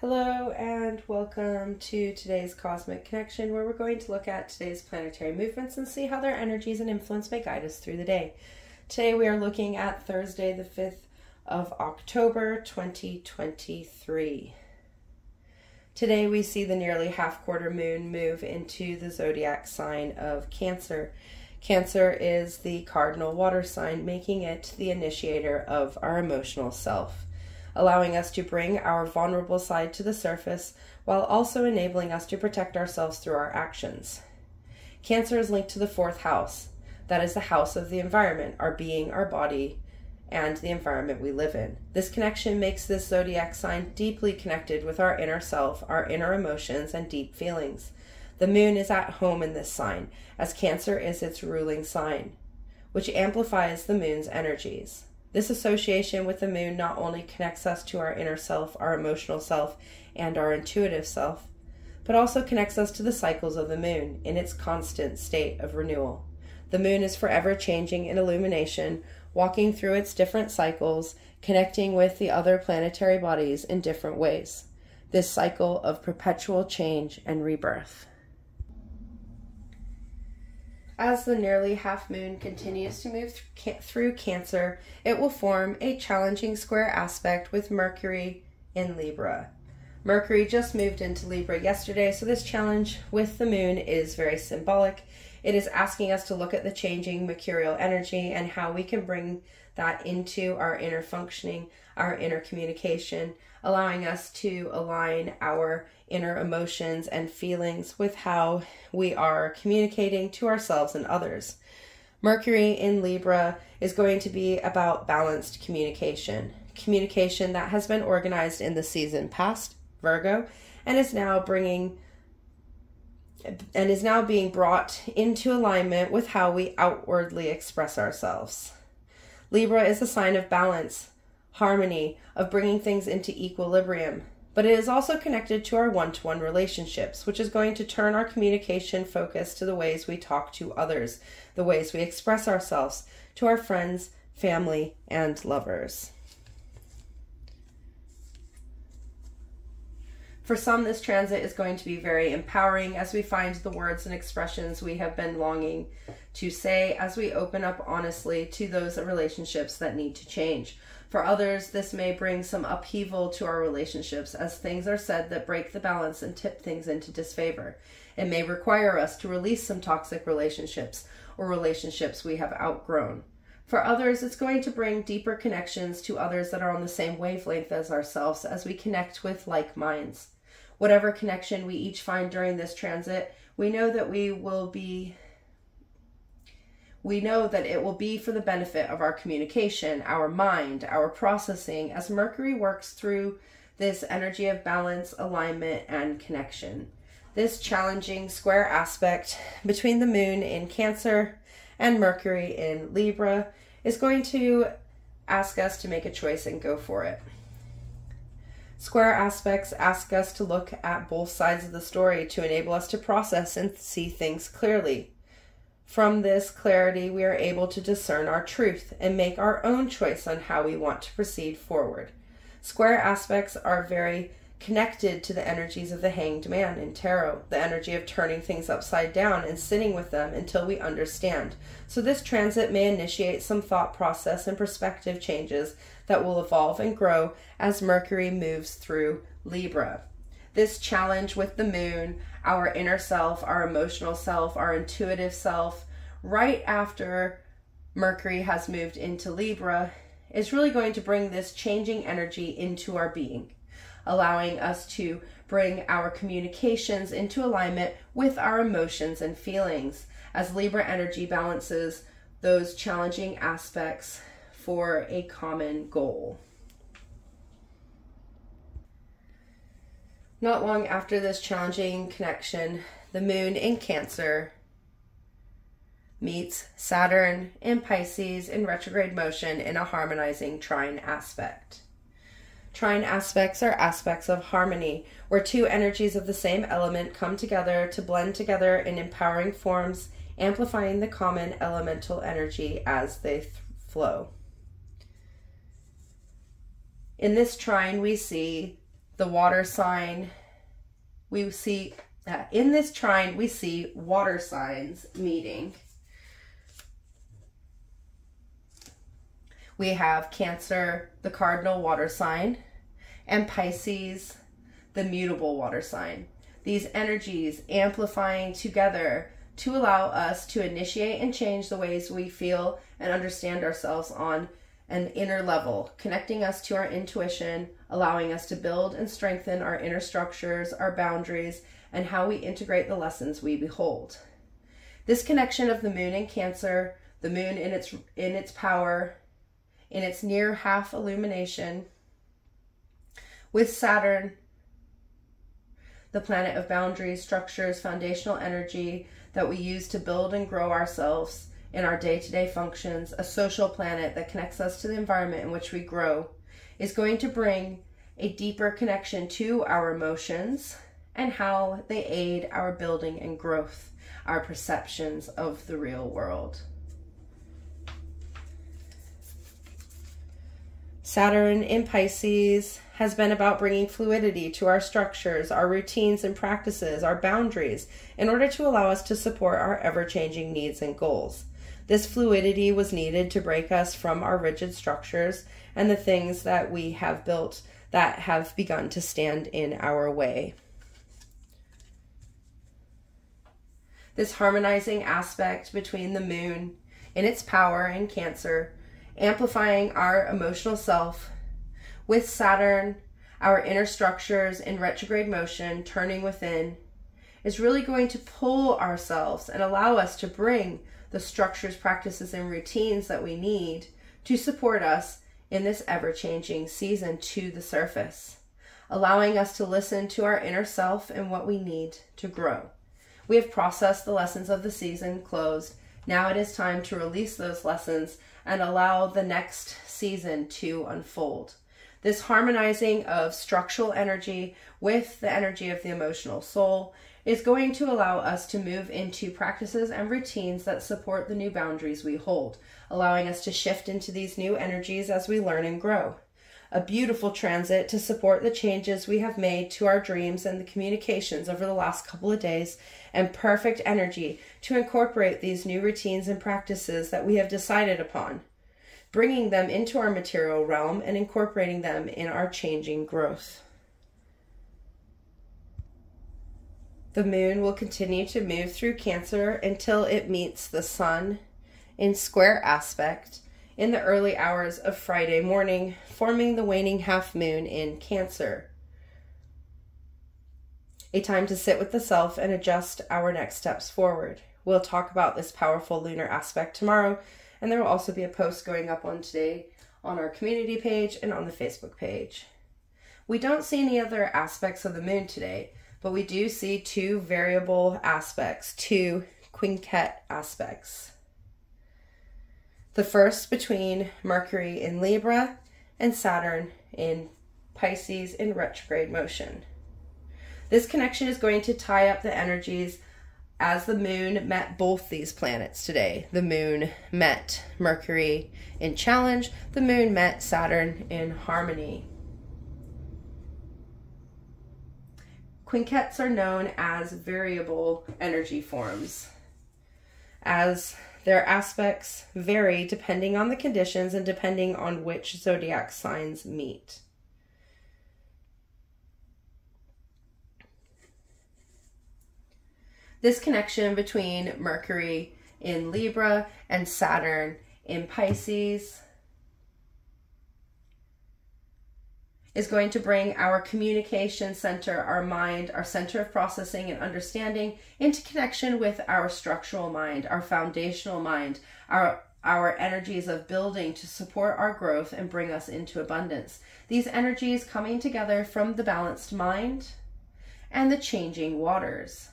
Hello and welcome to today's Cosmic Connection, where we're going to look at today's planetary movements and see how their energies and influence may guide us through the day. Today we are looking at Thursday the 5th of October 2023. Today we see the nearly half-quarter moon move into the zodiac sign of Cancer. Cancer is the cardinal water sign, making it the initiator of our emotional self, allowing us to bring our vulnerable side to the surface while also enabling us to protect ourselves through our actions. Cancer is linked to the fourth house. That is the house of the environment, our being, our body, and the environment we live in. This connection makes this zodiac sign deeply connected with our inner self, our inner emotions, and deep feelings. The moon is at home in this sign, as Cancer is its ruling sign, which amplifies the moon's energies. This association with the moon not only connects us to our inner self, our emotional self, and our intuitive self, but also connects us to the cycles of the moon in its constant state of renewal. The moon is forever changing in illumination, walking through its different cycles, connecting with the other planetary bodies in different ways. This cycle of perpetual change and rebirth. As the nearly half moon continues to move through Cancer, it will form a challenging square aspect with Mercury in Libra. Mercury just moved into Libra yesterday, so this challenge with the moon is very symbolic. It is asking us to look at the changing mercurial energy and how we can bring that into our inner functioning, our inner communication, allowing us to align our inner emotions and feelings with how we are communicating to ourselves and others. Mercury in Libra is going to be about balanced communication. Communication that has been organized in the season past, Virgo, and is now being brought into alignment with how we outwardly express ourselves. Libra is a sign of balance, harmony, of bringing things into equilibrium, but it is also connected to our one-to-one relationships, which is going to turn our communication focus to the ways we talk to others, the ways we express ourselves to our friends, family, and lovers. For some, this transit is going to be very empowering as we find the words and expressions we have been longing to say as we open up honestly to those relationships that need to change. For others, this may bring some upheaval to our relationships as things are said that break the balance and tip things into disfavor. It may require us to release some toxic relationships or relationships we have outgrown. For others, it's going to bring deeper connections to others that are on the same wavelength as ourselves as we connect with like minds. Whatever connection we each find during this transit, we know that it will be for the benefit of our communication, our mind, our processing, as Mercury works through this energy of balance, alignment, and connection. This challenging square aspect between the moon in Cancer and Mercury in Libra is going to ask us to make a choice and go for it. Square aspects ask us to look at both sides of the story to enable us to process and see things clearly. From this clarity, we are able to discern our truth and make our own choice on how we want to proceed forward. Square aspects are very connected to the energies of the Hanged Man in Tarot, the energy of turning things upside down and sitting with them until we understand. So this transit may initiate some thought process and perspective changes that will evolve and grow as Mercury moves through Libra. This challenge with the moon, our inner self, our emotional self, our intuitive self, right after Mercury has moved into Libra, is really going to bring this changing energy into our being, allowing us to bring our communications into alignment with our emotions and feelings as Libra energy balances those challenging aspects for a common goal. Not long after this challenging connection, the moon in Cancer meets Saturn in Pisces in retrograde motion in a harmonizing trine aspect. Trine aspects are aspects of harmony, where two energies of the same element come together to blend together in empowering forms, amplifying the common elemental energy as they flow. In this trine, we see the water sign. We see, in this trine, we see water signs meeting. We have Cancer, the cardinal water sign, and Pisces, the mutable water sign. These energies amplifying together to allow us to initiate and change the ways we feel and understand ourselves on an inner level, connecting us to our intuition, allowing us to build and strengthen our inner structures, our boundaries, and how we integrate the lessons we behold. This connection of the moon in Cancer, the moon in its power, in its near half illumination, with Saturn, the planet of boundaries, structures, foundational energy that we use to build and grow ourselves in our day-to-day functions, a social planet that connects us to the environment in which we grow, is going to bring a deeper connection to our emotions and how they aid our building and growth, our perceptions of the real world. Saturn in Pisces has been about bringing fluidity to our structures, our routines and practices, our boundaries, in order to allow us to support our ever-changing needs and goals. This fluidity was needed to break us from our rigid structures and the things that we have built that have begun to stand in our way. This harmonizing aspect between the moon in its power in Cancer, amplifying our emotional self, with Saturn, our inner structures in retrograde motion, turning within, is really going to pull ourselves and allow us to bring the structures, practices, and routines that we need to support us in this ever-changing season to the surface, allowing us to listen to our inner self and what we need to grow. We have processed the lessons of the season, closed. Now it is time to release those lessons and allow the next season to unfold. This harmonizing of structural energy with the energy of the emotional soul is going to allow us to move into practices and routines that support the new boundaries we hold, allowing us to shift into these new energies as we learn and grow. A beautiful transit to support the changes we have made to our dreams and the communications over the last couple of days, and perfect energy to incorporate these new routines and practices that we have decided upon, bringing them into our material realm and incorporating them in our changing growth. The moon will continue to move through Cancer until it meets the sun in square aspect in the early hours of Friday morning, forming the waning half moon in Cancer. A time to sit with the self and adjust our next steps forward. We'll talk about this powerful lunar aspect tomorrow, and there will also be a post going up on today on our community page and on the Facebook page. We don't see any other aspects of the moon today, but we do see two variable aspects, two quintet aspects. The first between Mercury in Libra and Saturn in Pisces in retrograde motion. This connection is going to tie up the energies as the moon met both these planets today. The moon met Mercury in challenge. The moon met Saturn in harmony. Quinquets are known as variable energy forms, as their aspects vary depending on the conditions and depending on which zodiac signs meet. This connection between Mercury in Libra and Saturn in Pisces is going to bring our communication center, our mind, our center of processing and understanding into connection with our structural mind, our foundational mind, our energies of building to support our growth and bring us into abundance. These energies coming together from the balanced mind and the changing waters.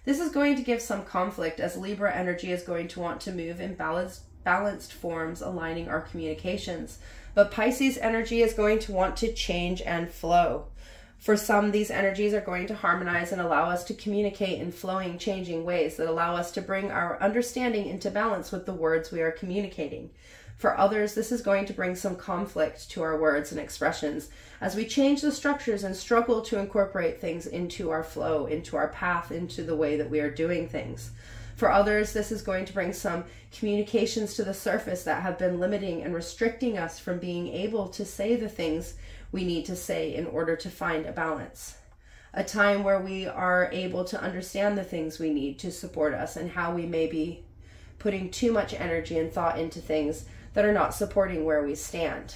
This is going to give some conflict as Libra energy is going to want to move in balanced forms, aligning our communications. But Pisces energy is going to want to change and flow. For some, these energies are going to harmonize and allow us to communicate in flowing, changing ways that allow us to bring our understanding into balance with the words we are communicating. For others, this is going to bring some conflict to our words and expressions as we change the structures and struggle to incorporate things into our flow, into our path, into the way that we are doing things. For others, this is going to bring some communications to the surface that have been limiting and restricting us from being able to say the things we need to say in order to find a balance. A time where we are able to understand the things we need to support us and how we may be putting too much energy and thought into things that are not supporting where we stand.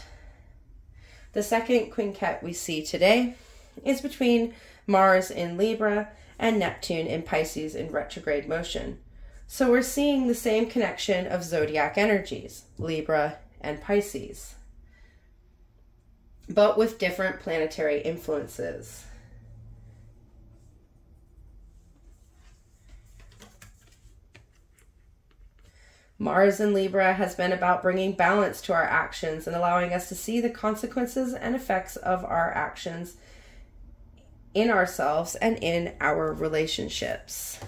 The second quintet we see today is between Mars in Libra and Neptune in Pisces in retrograde motion. So we're seeing the same connection of zodiac energies, Libra and Pisces, but with different planetary influences. Mars in Libra has been about bringing balance to our actions and allowing us to see the consequences and effects of our actions in ourselves and in our relationships.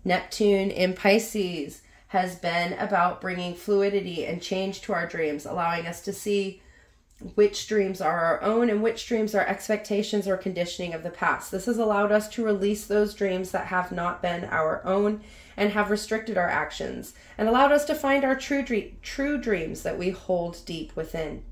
Neptune in Pisces has been about bringing fluidity and change to our dreams, allowing us to see which dreams are our own and which dreams are expectations or conditioning of the past. This has allowed us to release those dreams that have not been our own and have restricted our actions, and allowed us to find our true dreams that we hold deep within.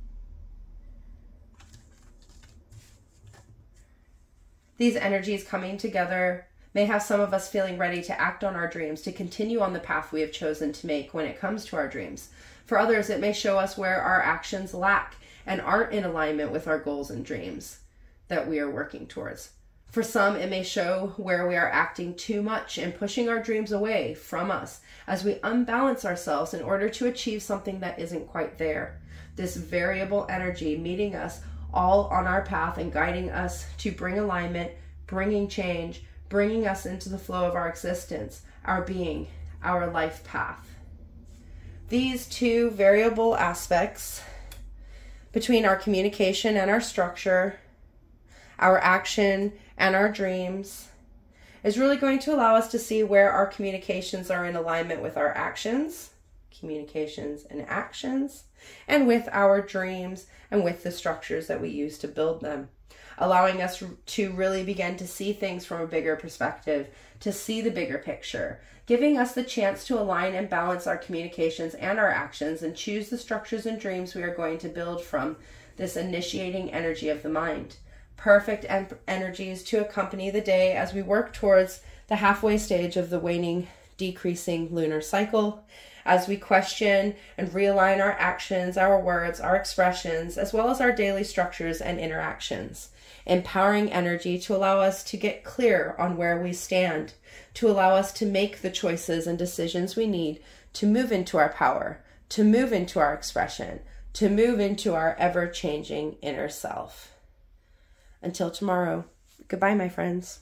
These energies coming together may have some of us feeling ready to act on our dreams, to continue on the path we have chosen to make when it comes to our dreams. For others, it may show us where our actions lack and aren't in alignment with our goals and dreams that we are working towards. For some, it may show where we are acting too much and pushing our dreams away from us as we unbalance ourselves in order to achieve something that isn't quite there. This variable energy meeting us all on our path and guiding us to bring alignment, bringing change, bringing us into the flow of our existence, our being, our life path. These two variable aspects between our communication and our structure, our action and our dreams, is really going to allow us to see where our communications are in alignment with our actions, communications and actions, and with our dreams and with the structures that we use to build them, allowing us to really begin to see things from a bigger perspective, to see the bigger picture, giving us the chance to align and balance our communications and our actions and choose the structures and dreams we are going to build from this initiating energy of the mind. Perfect energies to accompany the day as we work towards the halfway stage of the waning, decreasing lunar cycle, as we question and realign our actions, our words, our expressions, as well as our daily structures and interactions. Empowering energy to allow us to get clear on where we stand, to allow us to make the choices and decisions we need to move into our power, to move into our expression, to move into our ever-changing inner self. Until tomorrow, goodbye, my friends.